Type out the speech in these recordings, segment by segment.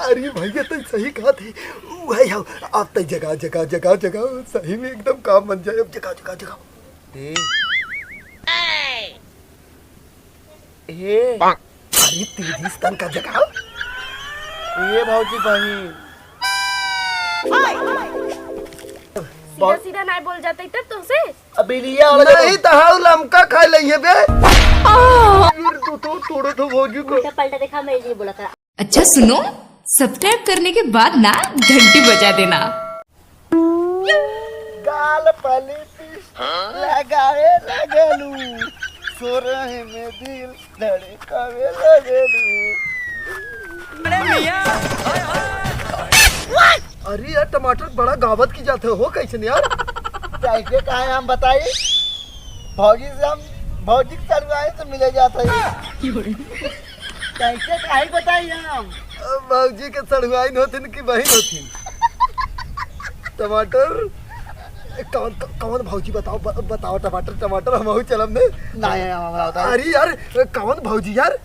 अरे भैया तो सही कहा थे। वही आओ अब तक जगह जगह जगह जगह सही में एकदम काम बन जाए। अब जगह जगह जगह अरे तेजी स्तन का जगह ये भाजी बहन सीधा सीधा नहीं बोल जाते तब तुमसे। अभी लिया नहीं तो हाउ लमका खा लेंगे बे। तो थोड़ा तो भौजी को पलटा देखा मैं ये बोला था। अच्छा सुनो, सब्सक्राइब करने के बाद ना घंटी बजा देना। गाल पलीती लगावे लगलू सोरहे में दिल धड़कावे लगलू। अरे यार टमाटर बड़ा गावत की जाते हो कैसे यार। कैसे कहा हम बताइए भौजी से हम भौजी के सरवाए तो मिले जाते हैं। कैसे कहा बताइए हम भौजी के सड़ुआइन होथिन की बहन होथिन। टमाटर कौन कौन भौजी बताओ बताओ। टमाटर टमाटर हम चलम ने नहीं अरे यार कौन भौजी यार।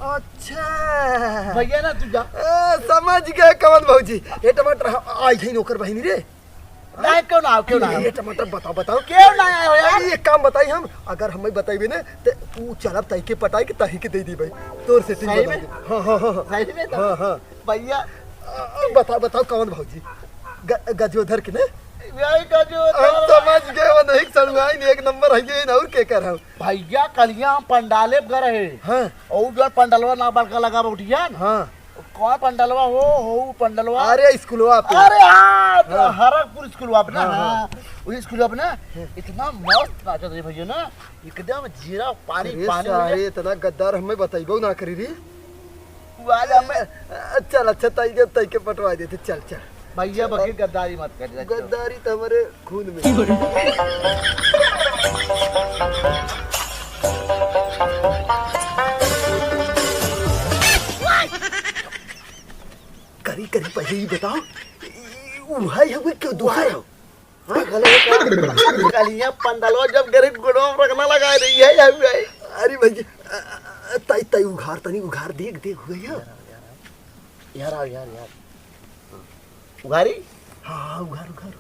अच्छा भैया ना तू जा समझ गए कौन भौजी। ये टमाटर आई है नौकर बहनी रे। नहीं क्यों ना ये टमाटर बताओ बताओ क्यों ना आए हो यार। एक काम बताई हम अगर हमें बताइबे ना तो तू चलब तई के पटाई के तही के दे दी भाई तोर से सही में? हां हां हां सही में तो हां हां भैया बताओ बताओ कौन भौजी गजोधर के ने यही का जो हम समझ गए वो नहीं सड़ुआई एक नंबर है ये और के कर हम भैया कलिया हम पंडाले कर रहे हां और जो पंडलवा ना बड़का लगा उठिया हां कौन पंडलवा हो पंडलवा। अरे स्कूलवा पे अरे हाँ तो हरकपुर स्कूलवा पे ना हाँ वही स्कूलवा पे ना इतना मस्त नाचत है भैया ना एकदम जीरा पानी पानी। अरे इतना गद्दार हमें बताइबो ना करी रे। आज हमें चल अच्छा तई के पटवा देते चल चल। भैया बकी गद्दारी मत कर। गद्दारी तो हमारे खून में। करी करी पहले ही बताओ उहाई है क्यों दुहाई हो। कलिया पंडलवा जब गरीब गुड़ों रखना लगा रही है अरे भैया तई तई उघार तनी उघार देख देख हुए यार यार यार यार उघारी हाँ उघार उघार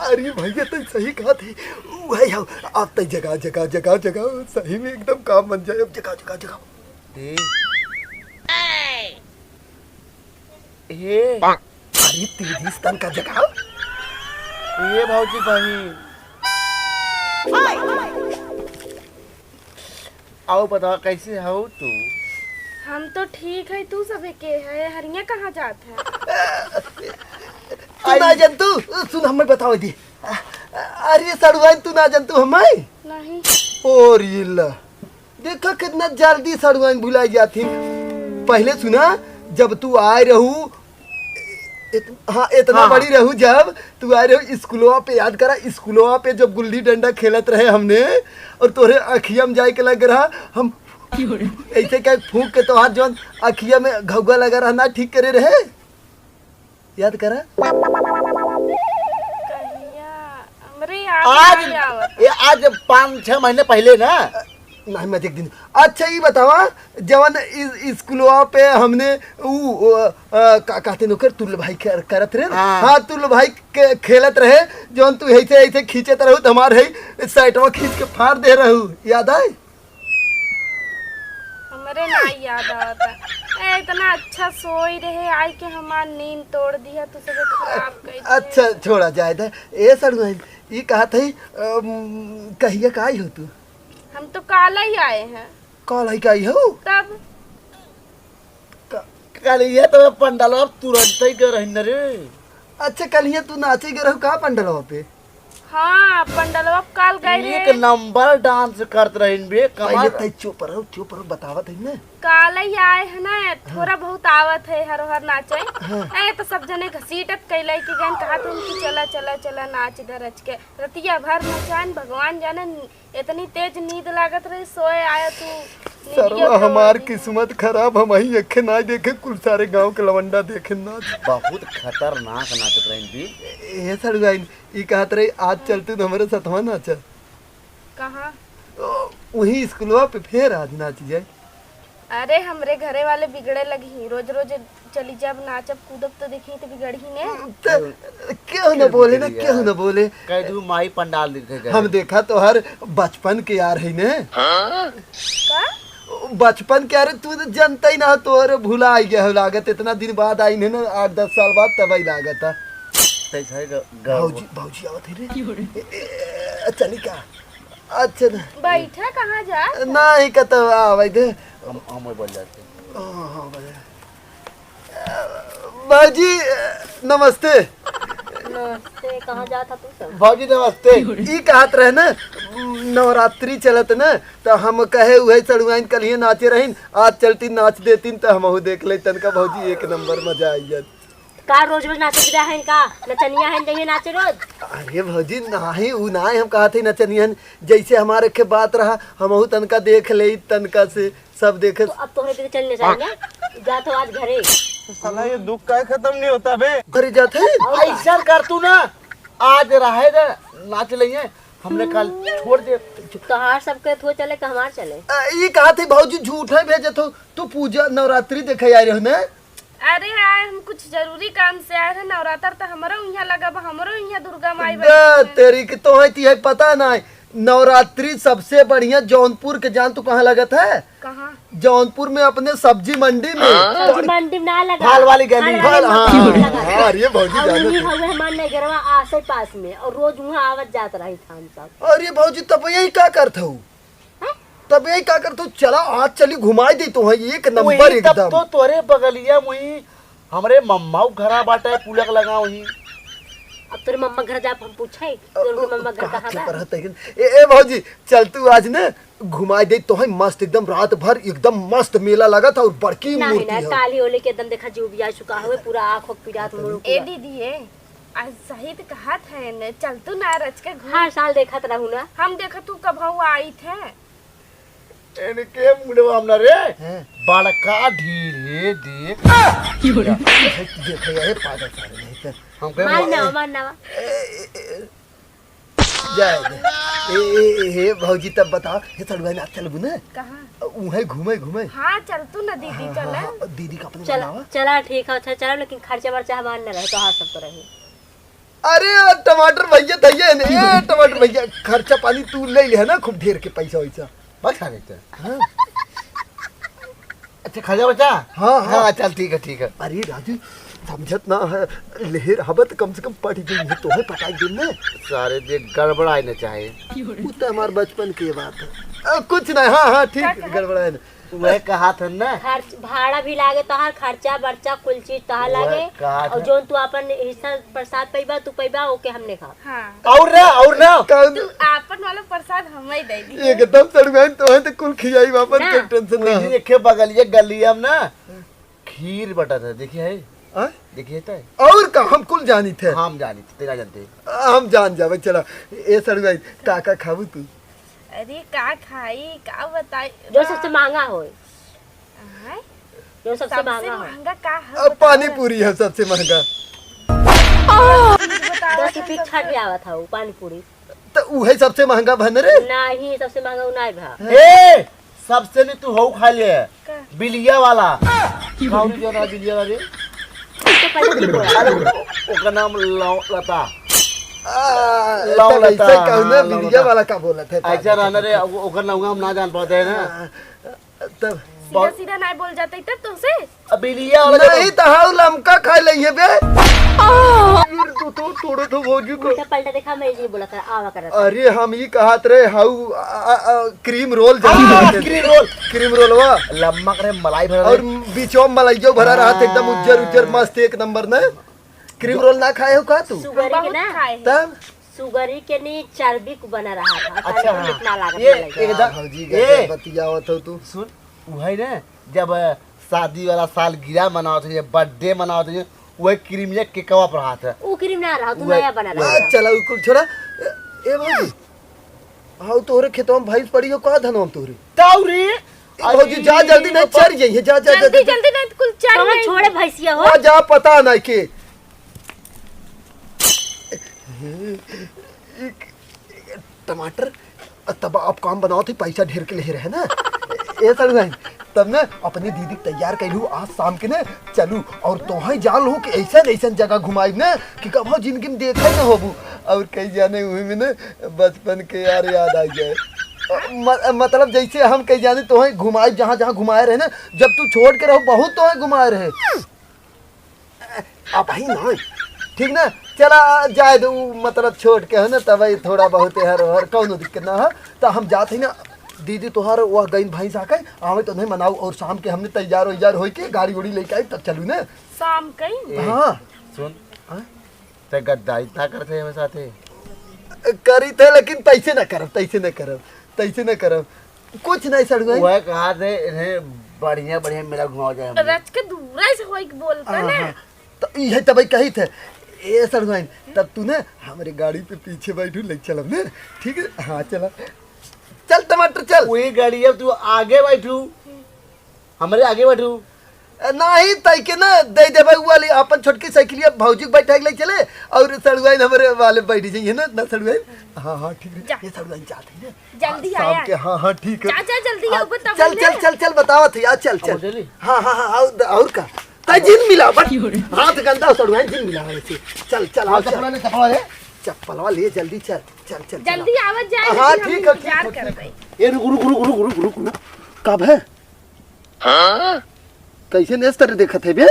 अरे भैया तो सही कहा थे। वही आओ अब तक जगह जगह जगह जगह सही में एकदम काम बन जाए। अब जगह जगह जगह अरे तेजी स्तन का जगह ये भाजी बहन आओ बता कैसे हो तू। हम तो ठीक है तू सब के है। हरिया कहाँ जात है। तू ना जंतु सुन हमें बताओ दी। अरे सड़ुआइन तू ना जंतु हमें नहीं। और ये ला देखा कितना जल्दी सड़ुआइन भुलाई जाती। पहले सुना जब तू आए रहू हाँ इतना बड़ी रहू जब तू आए रहू स्कूलवा पे याद करा स्कूलवा पे जब गुल्ली डंडा खेलत रहे हमने और तोरे अखिया में जाए के लग रहा हम ऐसे क्या फूंक के तो हाथ जो अखिया में घुआ लगा रहा ना ठीक करे रहे याद करा। आज 5-6 महीने पहले ना नहीं मैं देख दिन। अच्छा ये बतावा जवन स्कूलवा पे हमने कहते नौकर तुल भाई करत रहे। हाँ तुल भाई खेलत रहे जवन तू ऐसे ऐसे खींचत रहू तो हमारे साइडवा खींच के फाड़ दे रहू याद आए। हमरे नहीं याद आता। इतना अच्छा सोई रहे आई के हमार नींद तोड़ दिया तू सब खराब कर। अच्छा छोड़ा जाए था ए सर ये कहा था कहिया का आई हो तू। हम तो काला ही आए हैं। काला ही का आई हो तब कलिया तो पंडलवा तुरंत ही कर रही रे। अच्छा कलिया तू नाचे गए रहो कहाँ पंडलवा पे। हाँ पंडलवा काल गए रे। एक नंबर डांस करत रहिन बे पहले तई चुप रहो बतावत है ना। काला ही आए है ना थोड़ा बहुत आवत है हर हर नाचे। तो सब जने घसीटत कैले कि गन कहा तुम कि चला चला चला नाच दरज के रतिया भर नचान भगवान जाने इतनी तेज नींद लागत रही सोए आया तू सरवा हमार किस्मत खराब, हम ही अखे ना देखे, कुल सारे गांव के लवंडा देखे नाच। बहुत खतरनाक नाचत रही भी। ए सड़ुआइन ई कहत रही आज चलते तो हमारे साथवा नाच। कहाँ? वही स्कूलवा पे फिर आज नाच जाए। अरे हमरे घरे वाले बिगड़े लगी, रोज रोज चली जब नाचब कूदब तो देखी तो बिगड़ी ने। क्यों न बोले ना, क्यों न बोले। कह दू माई पंडाल दिखे गए। हम देखा तो हर बचपन के यार है ने। का? बचपन के यार तू तो जानता ही ना, तोहरे भूला आई गया हो लागत, इतना दिन बाद आई ने ना, 8-10 साल बाद तब आई लागत। भौजी भौजी आवत है रे। चली का? अच्छा बैठा कहाँ जा? नहीं कहता आवे दे। हम बोल जाते। हाँ भाजी नमस्ते। नमस्ते, कहाँ जाता तू सब? भौजी नमस्ते। ई कहत रहे ना नवरात्रि चलत ना, तो हम कहे उहे सड़ुआइन कलिए नाचे रहीन, आज चलती नाच देतीन तो हमहू देख ले तनका। भौजी एक नंबर मजा आई जात। का रोज रोज नाचे विदा है का? नचनिया है जइए नाचे रोज? अरे भौजी नाही उ नाही, हम कहा थे नचनियन जैसे हमारे के बात रहा, हमहू तनका देख ले, तनका से सब देखे। तो अब तोहरे पे चलने जाएंगे, जा तो आज घरे। साला ये दुख का खत्म नहीं होता बे। करे जाते ऐसा कर तू ना, आज रहे दे नाच लिये, हमने कल छोड़ दे। तोहार सबके थो चले का हमार चले? ई कहा थे भौजी झूठ है भेजत हो, तू पूजा नवरात्रि देखे आई रहो ना। अरे आए हम कुछ जरूरी काम से आए हैं, नवरात्र तो हमारो यहाँ लगा बा, हमारो यहाँ दुर्गा माई तेरी की तो है पता ना। नवरात्रि सबसे बढ़िया जौनपुर के, जान तू कहाँ लगत है? कहाँ? जौनपुर में अपने सब्जी मंडी में। सब्जी मंडी में ना लगा, फाल वाली गली। हाँ अरे भौजी और जानो उन्हीं तो। हवे हमार नगरवा आसे पास में, और रोज वहाँ आवत जात रही था हम सब। अरे भौजी तब यही क्या करता हूँ, तब यही क्या करता हूँ, चला आज चली घुमाई दी तो है एक नंबर वही तब एकदम। तो तोरे बगलिया वही हमरे मम्मा घरा बाटे पुलक लगा वही। अब तेरे मम्मा घर जा हम पूछे तेरे मम्मा घर कहाँ बा? ए भौजी चल तू आज ना घुमाई दे तो है मस्त एकदम, रात भर एकदम मस्त मेला लगा था और बड़की नहीं मूर्ति ना, है। काली होले के एकदम देखा जीव बिया चुका हुए, पूरा आँख पिरात मुड़। ए दीदी है आज सही तो कहा था न, चल तू ना रच के घूम। हर साल देखत रहू ना। हम देखा तू कब आई थे। इनके मुंडवा हमना रे बड़का ढीले देख। देखे ये पागल सारे नहीं तो हम कहे मारना जाए दे। हे भौजी तब बताओ, हे सड़ुआ ना चलबू ना कहाँ? उहे घूमे घूमे। हाँ चल तू ना दीदी चल। हाँ, दीदी का अपने चला बनावा। चला ठीक है, अच्छा चलो, लेकिन खर्चा वर्चा हमार न रहे तो हाँ सब तो रहे। अरे टमाटर भैया थैया ने, टमाटर भैया खर्चा पानी तू ले ले है ना, खूब ढेर के पैसा वैसा। बस खा लेते हैं। अच्छा खाजा बच्चा। हाँ हाँ चल ठीक है। अरे राजू समझत ना है, लेहर हबत कम से कम पढ़ गई है तो है पटाई दिन में। सारे देख गड़बड़ाई न चाहे। वो तो हमारे बचपन की बात है। कुछ नहीं, हाँ ठीक गड़बड़ा है। वह कहा था ना, खर्च भाड़ा भी लागे तोहार, खर्चा बर्चा कुल चीज तोहार लागे, और जो तू अपन हिस्सा प्रसाद पैबा तू पैबा ओके हमने खा। हाँ और ना कौन तू आपन वाला प्रसाद हमें दे दी। एकदम सड़ुआइन तो है तो कुल खियाई वापस के टेंशन वही नहीं। देखे बगलिया गलिया में ना खीर बटा था, देखिए है हाँ? देखिए था। और का हम कुल जानी थे, हम जानी थे, तेरा जानते। हम जान जावे। चला ए सड़ुआइन काका खाबू तू? अरे का खाई का बताई? जो सबसे महंगा हो, हाँ? जो सबसे सबसे महंगा हो, महंगा का है? अब पानी पूरी है सबसे महंगा। 10 रुपये छट भी आवत था वो पानी पूरी। तो उहे सबसे महंगा बन रे। नहीं सबसे महंगा वो नहीं भा। ए सबसे नहीं तू हो खा ले का? बिलिया वाला। खाऊनी जो ना बिलिया वाले, तो पहले की बोला ओका नाम लता। तब ऐसे कहू ना, बिरिया वाला का बोला थे। ऐसा रहना रे, ओकर नाम हम ना जान पाते हैं ना। तब सीधा सीधा नहीं बोल जाते तब तुमसे। अब बिलिया वाला नहीं तो हाउ लमका खा लइए बे। तो तोड़ो तो भौजी को। उल्टा पलटा देखा, मैं ये बोला था आवा कर रहा था। अरे हम ये कहत रहे how cream roll cream Rolwa लम्मा करे मलाई भरा और बीचों मलाइयो भरा रहा था एकदम उज्जर उज्जर मस्त एक नंबर ना। क्रीम रोल ना खाए हो का तू? सुगरी के बहुत ना, खाए हैं। तब सुगरी के नहीं चर्बी को बना रहा था। अच्छा, हाँ। कितना लागत ये लगा। एकदम भौजी ए का बतियावत हो तू। सुन वही ना, जब शादी वाला साल गिरा मनाओ थे, बर्थडे मनाओ थे, वही क्रीमिया केकवा पर हाथ है। वो क्रीम ना रहा, तू नया बना रहा। चला कुल छोड़ा। ए भौजी हाउ तोरे खेतवा में भैंस पड़ी हो का धनवा में तोरे? ताउरी भौजी जा जल्दी नहीं चढ़ जाइए जा जा जल्दी जल्दी नहीं तो कुल चढ़ कौन गई। छोड़े भैंसिया हो आ जा पता नहीं के टमाटर तब आप काम बनाओ थे पैसा ढेर के ले रहे ना ए सड़ुआइन तब ना अपनी दीदी तैयार कैलू आज शाम के ना चलू और तोहे जान लू कि ऐसा ऐसा जगह घुमाई ना कि कभी जिंदगी में देखा ना होबू और कहीं जाने हुए में ना बचपन के यार याद आ जाए मतलब जैसे हम कहीं जाने तोहे घुमाए जहाँ जहाँ घुमाए रहे ना जब तू छोड़ के रहो बहुत तोहे घुमाए रहे आप ही ना ठीक ना चला जाए दो मतलब छोड़ के है ना तब थोड़ा बहुत हर कौन दिक्कत ना है तो हम जाते ही ना दीदी तोहार वह गई भैंस आके आवे तो नहीं मनाऊ और शाम के हमने तैयार वैयार हो के गाड़ी उड़ी लेके आई तब चलू ना शाम कहीं हाँ सुन ते गद्दारी ना करते हमें साथे करी थे लेकिन तैसे न करब कुछ नहीं सड़ुआ वह कहा थे इन्हें बढ़िया बढ़िया मेला घुमाओ जाए हमें। रच के दूरा से होई के बोलता ना तो यही तब कही थे ए सड़ुआ तब तू ना हमारे गाड़ी पे पीछे बैठू ले चलब ना ठीक है हाँ चला चल टमाटर चल वही गाड़ी है तू आगे बैठू हमारे आगे बैठू नहीं तय के ना दे दे भाई वाली अपन छोटकी साइकिलिया भौजी बैठा ले चले और सड़ुआइन हमारे वाले बैठी जाइए ना सड़ुआइन हाँ हाँ ठीक है ये सड़ुआइन जाते हैं जल्दी शाम आया के हाँ हाँ ठीक है चाचा जल्दी आओ तब चल चल चल चल बतावा थे यार चल चल चली हाँ हाँ हाँ और का तय जिन मिला बट हाथ गंदा सड़ुआइन जिन मिला वैसे चल चल आओ चल चप्पलवा ले जल्दी चल चल चल जल्दी आवत जाए हाँ, लेकिन ठीक हम है, इंतजार ठीक है, कर रहे। ये रुक कब है कैसे नेस तरह देखा थे बे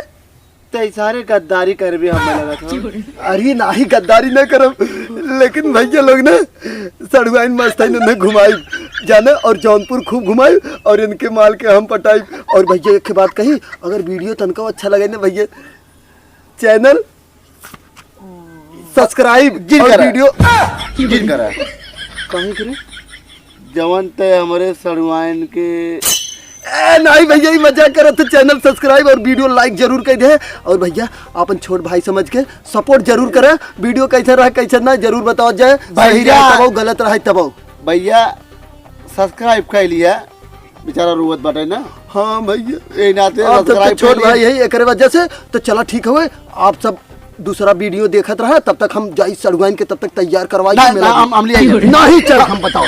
ते सारे गद्दारी कर भी हमें लगा था अरे नाही गद्दारी न करब लेकिन भैया लोग ना सड़ुआइन मस्त है ना घुमाई जाना और जौनपुर खूब घुमाई और इनके माल के हम पटाई और भैया एक बात कही अगर वीडियो तनका अच्छा लगे ना भैया चैनल सब्सक्राइब जिन और करा। वीडियो जिन करा कहीं करे जवन ते हमारे सड़ुआइन के नहीं भैया ही मजाक करो तो चैनल सब्सक्राइब और वीडियो लाइक जरूर कर दे और भैया अपन छोट भाई समझ के सपोर्ट जरूर करे वीडियो कैसे रहा कैसे ना जरूर बताओ जाए सही भैया। रहे तब गलत रहे तब भैया सब्सक्राइब कर लिया बेचारा रुवत बाटे ना हाँ भैया ए नाते आप तो सब्सक्राइब छोट कर भाई लिया यही एक वजह से तो चला ठीक हुए आप सब दूसरा वीडियो देखत रहा तब तक हम जाई सड़ुआइन के तब तक तैयार करवाई ना हम ले आएंगे नहीं चल हम बताओ